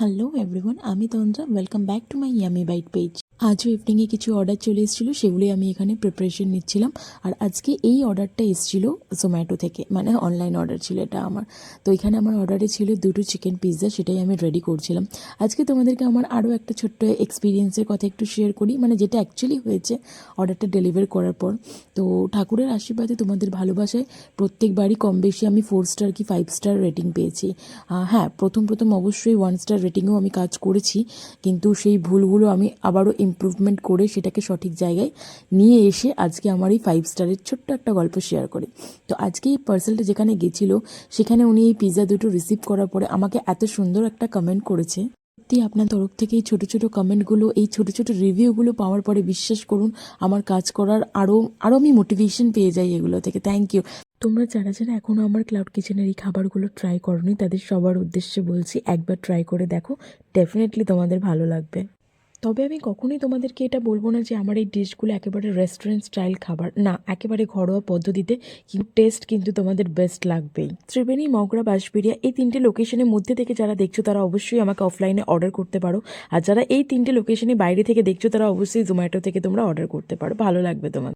Hello everyone, আমি Tandra. Welcome back to my yummy bite page. আজও ইভিনিংয়ে কিছু অর্ডার চলে এসেছিলো, সেগুলি আমি এখানে প্রিপারেশন নিচ্ছিলাম। আর আজকে এই অর্ডারটা এসেছিলো জোম্যাটো থেকে, মানে অনলাইন অর্ডার ছিল এটা আমার। তো এখানে আমার অর্ডারে ছিল 2টো চিকেন পিৎজা, সেটাই আমি রেডি করছিলাম। আজকে তোমাদেরকে আমার আরও একটা ছোট্ট এক্সপিরিয়েন্সের কথা একটু শেয়ার করি, মানে যেটা অ্যাকচুয়ালি হয়েছে অর্ডারটা ডেলিভার করার পর। তো ঠাকুরের আশীর্বাদে, তোমাদের ভালোবাসায় প্রত্যেকবারই কম বেশি আমি 4 স্টার কি 5 স্টার রেটিং পেয়েছি। হ্যাঁ, প্রথম অবশ্যই 1 স্টার রেটিংয়েও আমি কাজ করেছি, কিন্তু সেই ভুলগুলো আমি আবারও ইমপ্রুভমেন্ট করে সেটাকে সঠিক জায়গায় নিয়ে এসে আজকে আমার এই 5 স্টারের ছোট্ট একটা গল্প শেয়ার করি। তো আজকে এই পার্সেলটা যেখানে গেছিলো, সেখানে উনি এই পিৎজা দুটো রিসিভ করার পরে আমাকে এত সুন্দর একটা কমেন্ট করেছে। সত্যি আপনার তরফ থেকে এই ছোটো ছোটো কমেন্টগুলো, এই ছোটো ছোটো রিভিউগুলো পাওয়ার পরে বিশ্বাস করুন, আমার কাজ করার আরও আমি মোটিভেশন পেয়ে যাই এগুলো থেকে। Thank you. তোমরা যারা এখনও আমার ক্লাউড কিচেনের এই খাবারগুলো ট্রাই করোনি, তাদের সবার উদ্দেশ্যে বলছি, একবার ট্রাই করে দেখো, ডেফিনেটলি তোমাদের ভালো লাগবে। তবে আমি কখনোই তোমাদেরকে এটা বলবো না যে আমার এই ডিশগুলো একেবারে রেস্টুরেন্ট স্টাইল খাবার, না, একেবারে ঘরোয়া পদ্ধতিতে, কিন্তু টেস্ট কিন্তু তোমাদের বেস্ট লাগবেই। ত্রিবেণী, মগরা, বাঁশবেড়িয়া এই 3টে লোকেশনের মধ্যে থেকে যারা দেখছো তারা অবশ্যই আমাকে অফলাইনে অর্ডার করতে পারো। আর যারা এই 3টে লোকেশনে বাইরে থেকে দেখছো তারা অবশ্যই জোম্যাটো থেকে তোমরা অর্ডার করতে পারো, ভালো লাগবে তোমার।